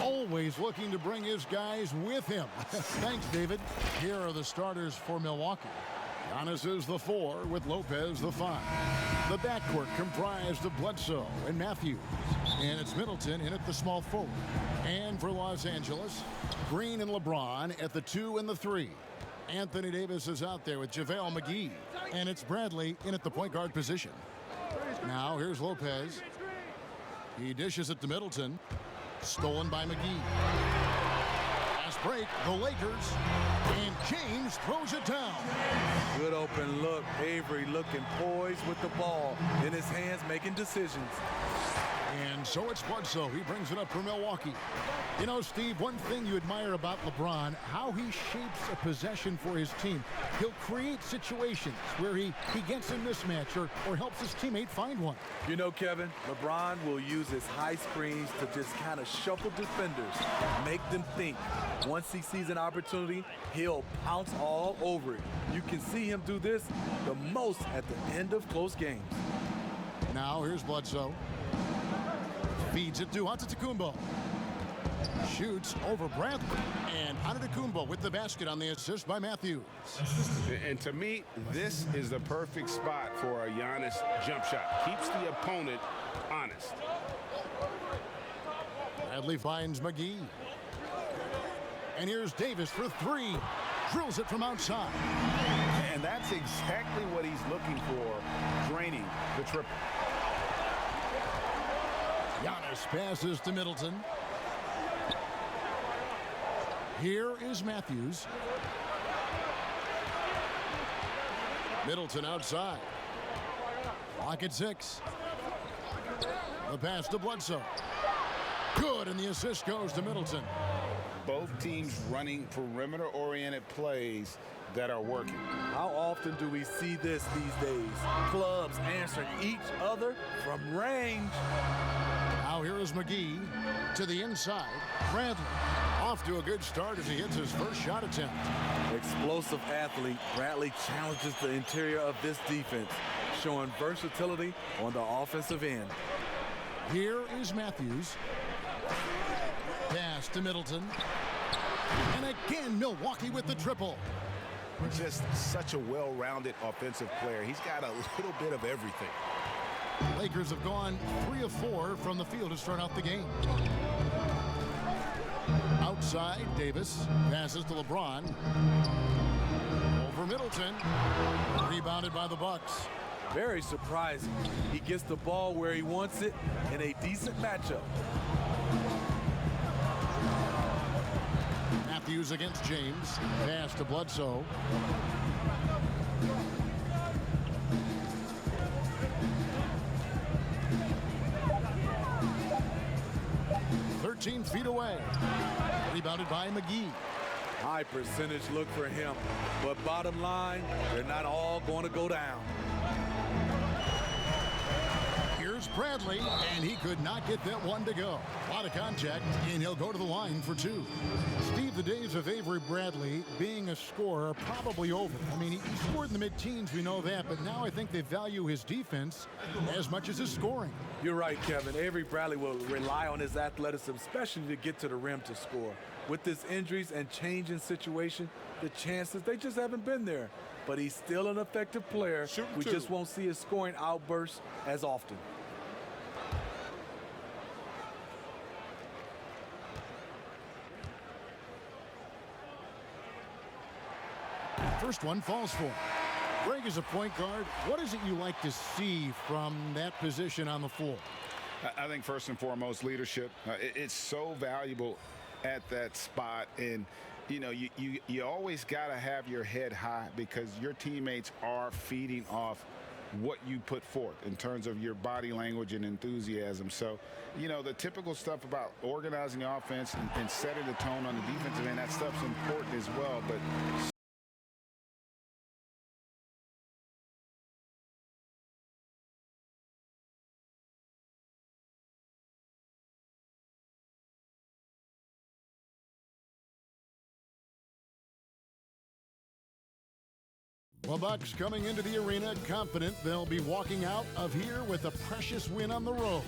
Always looking to bring his guys with him. Thanks, David. Here are the starters for Milwaukee. Giannis is the 4 with Lopez the 5. The backcourt comprised of Bledsoe and Matthews. And it's Middleton in at the small forward. And for Los Angeles, Green and LeBron at the 2 and the 3. Anthony Davis is out there with JaVale McGee. And it's Bradley in at the point guard position. Now here's Lopez. He dishes it to Middleton. Stolen by McGee. Fast break, the Lakers. And James throws it down. Good open look. Avery looking poised with the ball in his hands, making decisions. And so it's Bledsoe. He brings it up for Milwaukee. You know, Steve, one thing you admire about LeBron, how he shapes a possession for his team. He'll create situations where he gets a mismatch or helps his teammate find one. You know, Kevin, LeBron will use his high screens to just kind of shuffle defenders, make them think. Once he sees an opportunity, he'll pounce all over it. You can see him do this the most at the end of close games. Now here's Bledsoe. Feeds it to Antetokounmpo. Shoots over Bradley. And Antetokounmpo with the basket on the assist by Matthews. And to me, this is the perfect spot for a Giannis jump shot. Keeps the opponent honest. Bradley finds McGee. And here's Davis for 3. Drills it from outside. And that's exactly what he's looking for, draining the triple. Giannis passes to Middleton. Here is Matthews. Middleton outside. Clock at 6. The pass to Bledsoe. Good, and the assist goes to Middleton. Both teams running perimeter-oriented plays that are working. How often do we see this these days? Clubs answering each other from range. Now here is McGee to the inside. Bradley off to a good start as he hits his first shot attempt. Explosive athlete, Bradley challenges the interior of this defense, showing versatility on the offensive end. Here is Matthews. Pass to Middleton. And again, Milwaukee with the triple. Just such a well-rounded offensive player. He's got a little bit of everything. Lakers have gone 3 of 4 from the field to start out the game. Outside, Davis passes to LeBron. Over Middleton. Rebounded by the Bucks. Very surprising. He gets the ball where he wants it in a decent matchup. Matthews against James. Pass to Bledsoe. Feet away. Rebounded by McGee. High percentage look for him, but bottom line, they're not all going to go down. Here's Bradley, and he could not get that one to go. A lot of contact, and he'll go to the line for 2. Steve, the days of Avery Bradley being a scorer are probably over. I mean, he scored in the mid-teens, we know that, but now I think they value his defense as much as his scoring. You're right, Kevin. Avery Bradley will rely on his athleticism, especially to get to the rim to score. With his injuries and change in situation, the chances, they just haven't been there. But he's still an effective player. We just won't see his scoring outbursts as often. First one falls for him. Greg, is a point guard. What is it you like to see from that position on the floor? I think first and foremost, leadership. It's so valuable at that spot. And, you know, you always got to have your head high because your teammates are feeding off what you put forth in terms of your body language and enthusiasm. So, you know, the typical stuff about organizing the offense and setting the tone on the defensive end, that stuff's important as well. But The Bucks coming into the arena confident they'll be walking out of here with a precious win on the road.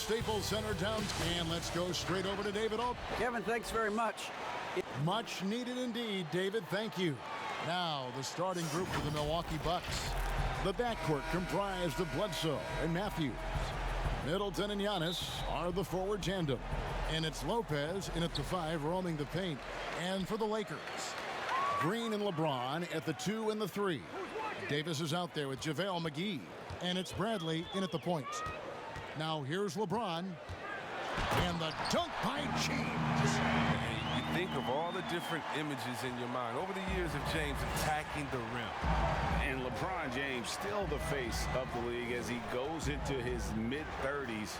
Staples Center downtown. And let's go straight over to David Alt. Kevin, thanks very much. Much needed indeed, David. Thank you. Now, the starting group for the Milwaukee Bucks. The backcourt comprised of Bledsoe and Matthews. Middleton and Giannis are the forward tandem. And it's Lopez in at the 5 roaming the paint. And for the Lakers, Green and LeBron at the 2 and the 3. Davis is out there with JaVale McGee. And it's Bradley in at the point. Now here's LeBron. And the dunk by James. You think of all the different images in your mind over the years of James attacking the rim. And LeBron James still the face of the league as he goes into his mid-30s.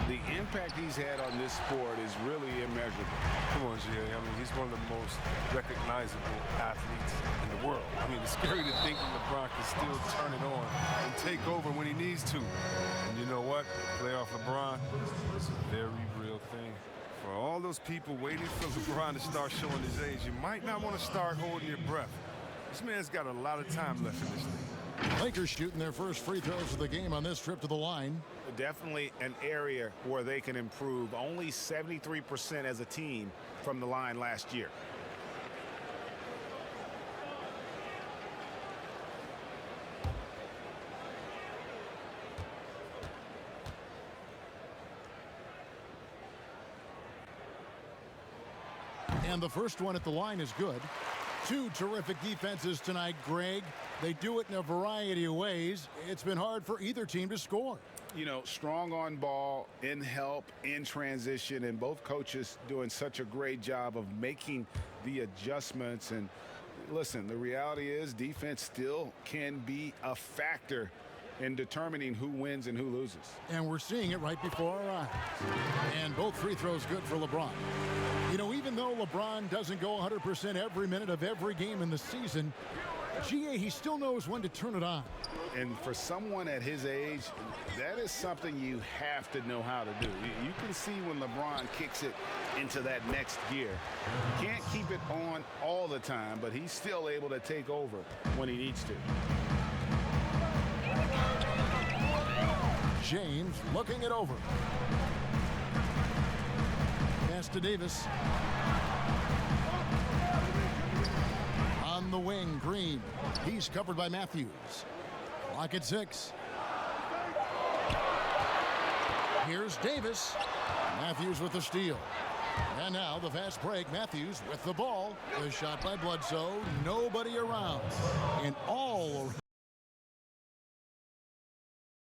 The impact he's had on this sport is really immeasurable. Come on, Jerry. I mean, he's one of the most recognizable athletes in the world. I mean, it's scary to think that LeBron can still turn it on and take over when he needs to. And you know what? Playoff LeBron is a very real thing. For all those people waiting for LeBron to start showing his age, you might not want to start holding your breath. This man's got a lot of time left in this thing. Lakers shooting their first free throws of the game on this trip to the line. Definitely an area where they can improve. Only 73% as a team from the line last year. And the first one at the line is good. Two terrific defenses tonight, Greg. They do it in a variety of ways. It's been hard for either team to score. You know, strong on ball, in help, in transition, and both coaches doing such a great job of making the adjustments. And listen, the reality is defense still can be a factor in determining who wins and who loses. And we're seeing it right before our eyes. And both free throws good for LeBron. You know, even though LeBron doesn't go 100% every minute of every game in the season, he still knows when to turn it on. And for someone at his age, that is something you have to know how to do. You can see when LeBron kicks it into that next gear. You can't keep it on all the time, but he's still able to take over when he needs to. James looking it over. Pass to Davis. On the wing, Green. He's covered by Matthews. Clock at 6. Here's Davis. Matthews with the steal. And now the fast break. Matthews with the ball. The shot by Bledsoe. Nobody around. And all